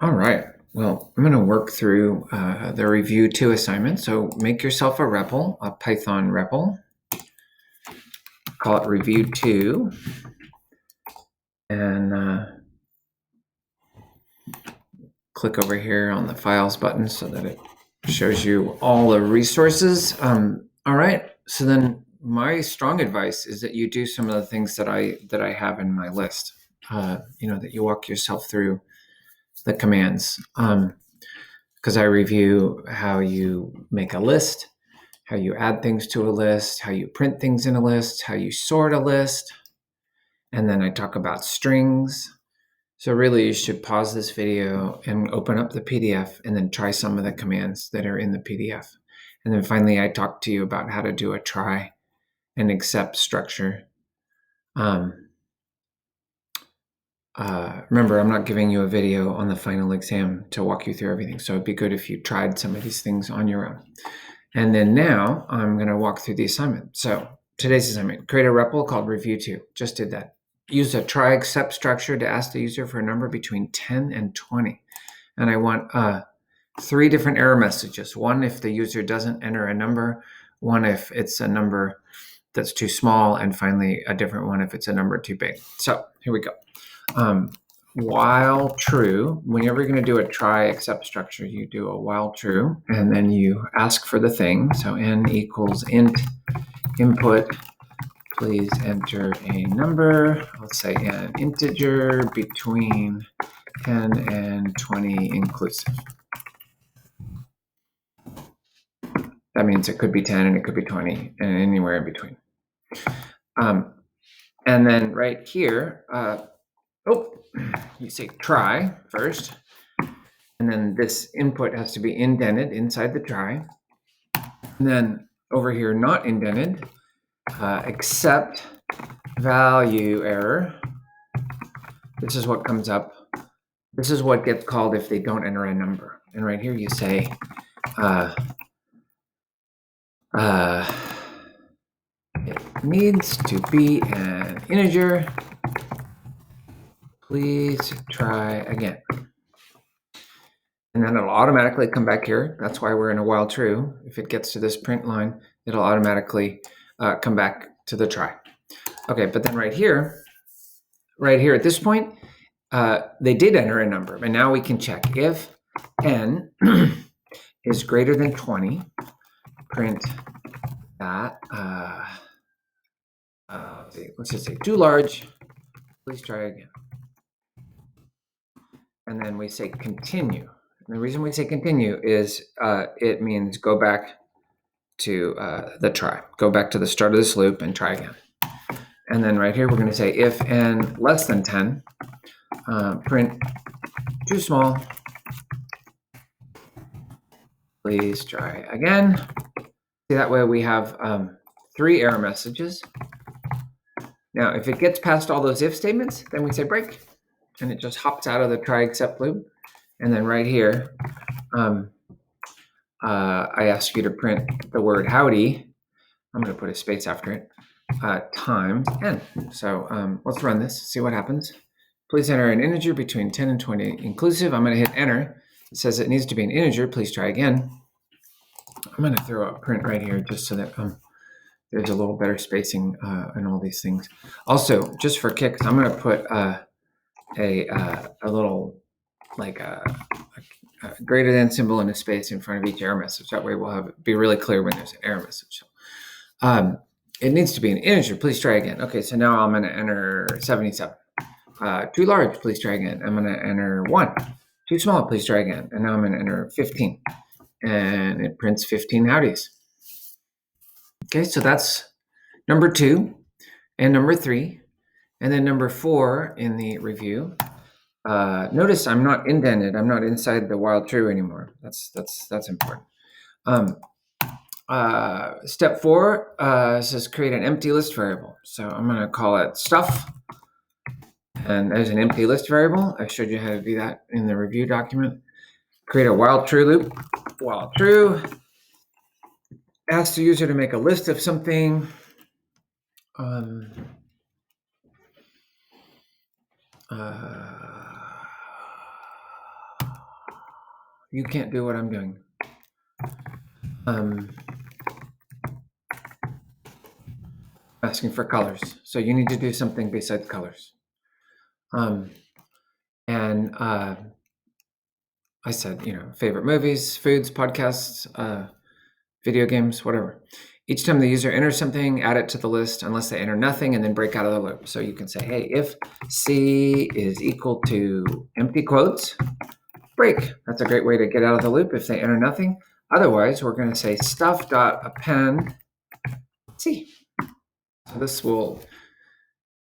All right. Well, I'm going to work through the review 2 assignment. So make yourself a REPL, a Python REPL. Call it review 2. And click over here on the files button so that it shows you all the resources. All right. So then my strong advice is that you do some of the things that I have in my list. That you walk yourself through the commands. Because I review how you make a list, how you add things to a list, how you print things in a list, how you sort a list. And then I talk about strings. So really you should pause this video and open up the PDF and then try some of the commands that are in the PDF. And then finally, I talk to you about how to do a try and accept structure. Remember, I'm not giving you a video on the final exam to walk you through everything. So it'd be good if you tried some of these things on your own. And then now I'm going to walk through the assignment. So today's assignment, create a REPL called review 2. Just did that. Use a try accept structure to ask the user for a number between 10 and 20. And I want 3 different error messages. One if the user doesn't enter a number, one if it's a number that's too small, and finally a different one if it's a number too big. So here we go. While true, whenever you're going to do a try accept structure, you do a while true, and then you ask for the thing. So n equals int input, please enter a number. Let's say an integer between 10 and 20 inclusive. That means it could be 10 and it could be 20 and anywhere in between. And then right here, you say try first, and then this input has to be indented inside the try. And then over here, not indented, accept value error. This is what comes up. This is what gets called if they don't enter a number. And right here you say, it needs to be an integer. Please try again. And then it'll automatically come back here. That's why we're in a while true. If it gets to this print line, it'll automatically come back to the try. Okay, but then right here at this point, they did enter a number, but now we can check if n is greater than 20, print that, let's just say too large, please try again. And then we say continue. And the reason we say continue is it means go back to the try. Go back to the start of this loop and try again. And then right here, we're going to say if n less than 10, print too small, please try again. See, that way we have 3 error messages. Now, if it gets past all those if statements, then we say break, and it just hops out of the try except loop. And then right here, I ask you to print the word howdy. I'm going to put a space after it, times n. So let's run this, see what happens. Please enter an integer between 10 and 20 inclusive. I'm going to hit enter. It says it needs to be an integer. Please try again. I'm going to throw a print right here just so that there's a little better spacing and all these things. Also, just for kicks, I'm going to put a little like a greater than symbol and a space in front of each error message. That way we'll be really clear when there's an error message. So, it needs to be an integer. Please try again. Okay, so now I'm going to enter 77. Too large, please try again. I'm going to enter 1. Too small, please try again. And now I'm going to enter 15. And it prints 15 howdies. Okay, so that's number 2 and number 3. And then number 4 in the review. Notice I'm not indented. I'm not inside the while true anymore. That's important. Step 4 says create an empty list variable. So I'm going to call it stuff. And there's an empty list variable. I showed you how to do that in the review document. Create a while true loop. While true. Ask the user to make a list of something. You can't do what I'm doing. Asking for colors. So you need to do something besides colors. I said, favorite movies, foods, podcasts, video games, whatever. Each time the user enters something, add it to the list unless they enter nothing and then break out of the loop. So you can say, hey, if C is equal to empty quotes, break. That's a great way to get out of the loop if they enter nothing. Otherwise, we're going to say stuff.append C. So this will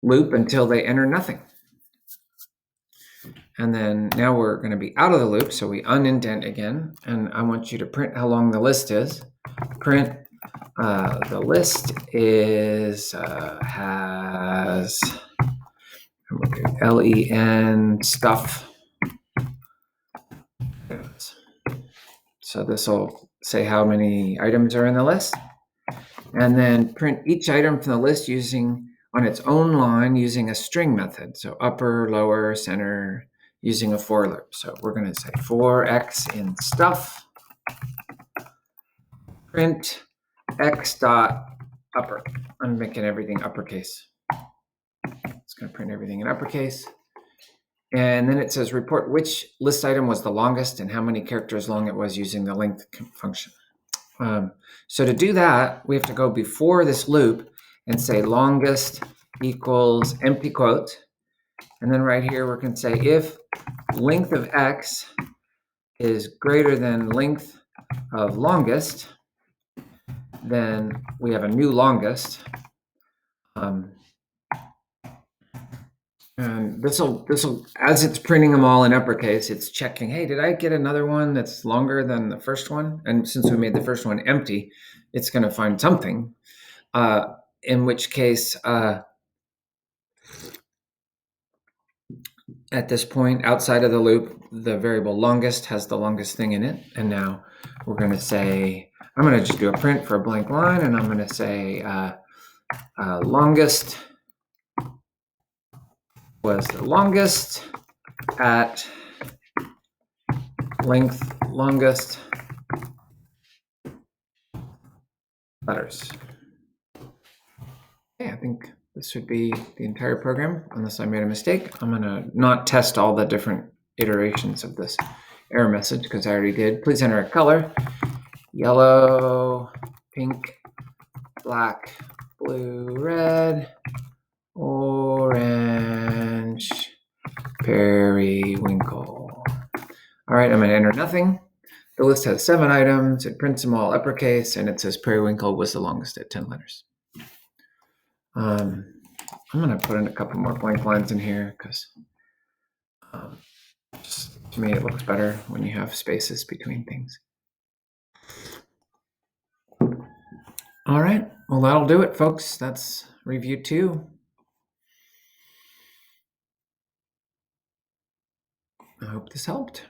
loop until they enter nothing. And then now we're going to be out of the loop. So we unindent again. And I want you to print how long the list is. Print the list has len stuff. So this will say how many items are in the list. And then print each item from the list on its own line using a string method. So upper, lower, center, using a for loop. So we're going to say for x in stuff, print x dot upper. I'm making everything uppercase. It's going to print everything in uppercase. And then it says report which list item was the longest and how many characters long it was using the length function. So to do that, we have to go before this loop and say longest equals empty quote. And then right here, we're going to say if length of x is greater than length of longest, then we have a new longest. And this will, as it's printing them all in uppercase, it's checking, hey, did I get another one that's longer than the first one? And since we made the first one empty, it's going to find something, in which case, at this point, outside of the loop, the variable longest has the longest thing in it. And now we're going to say, I'm going to just do a print for a blank line, and I'm going to say longest was the longest at length longest letters. Okay, I think this would be the entire program, unless I made a mistake. I'm going to not test all the different iterations of this error message because I already did. Please enter a color: yellow, pink, black, blue, red, orange, periwinkle. All right, I'm going to enter nothing. The list has 7 items. It prints them all uppercase, and it says periwinkle was the longest at 10 letters. I'm going to put in a couple more blank lines in here because just to me it looks better when you have spaces between things. All right, well, that'll do it, folks. That's review 2. I hope this helped.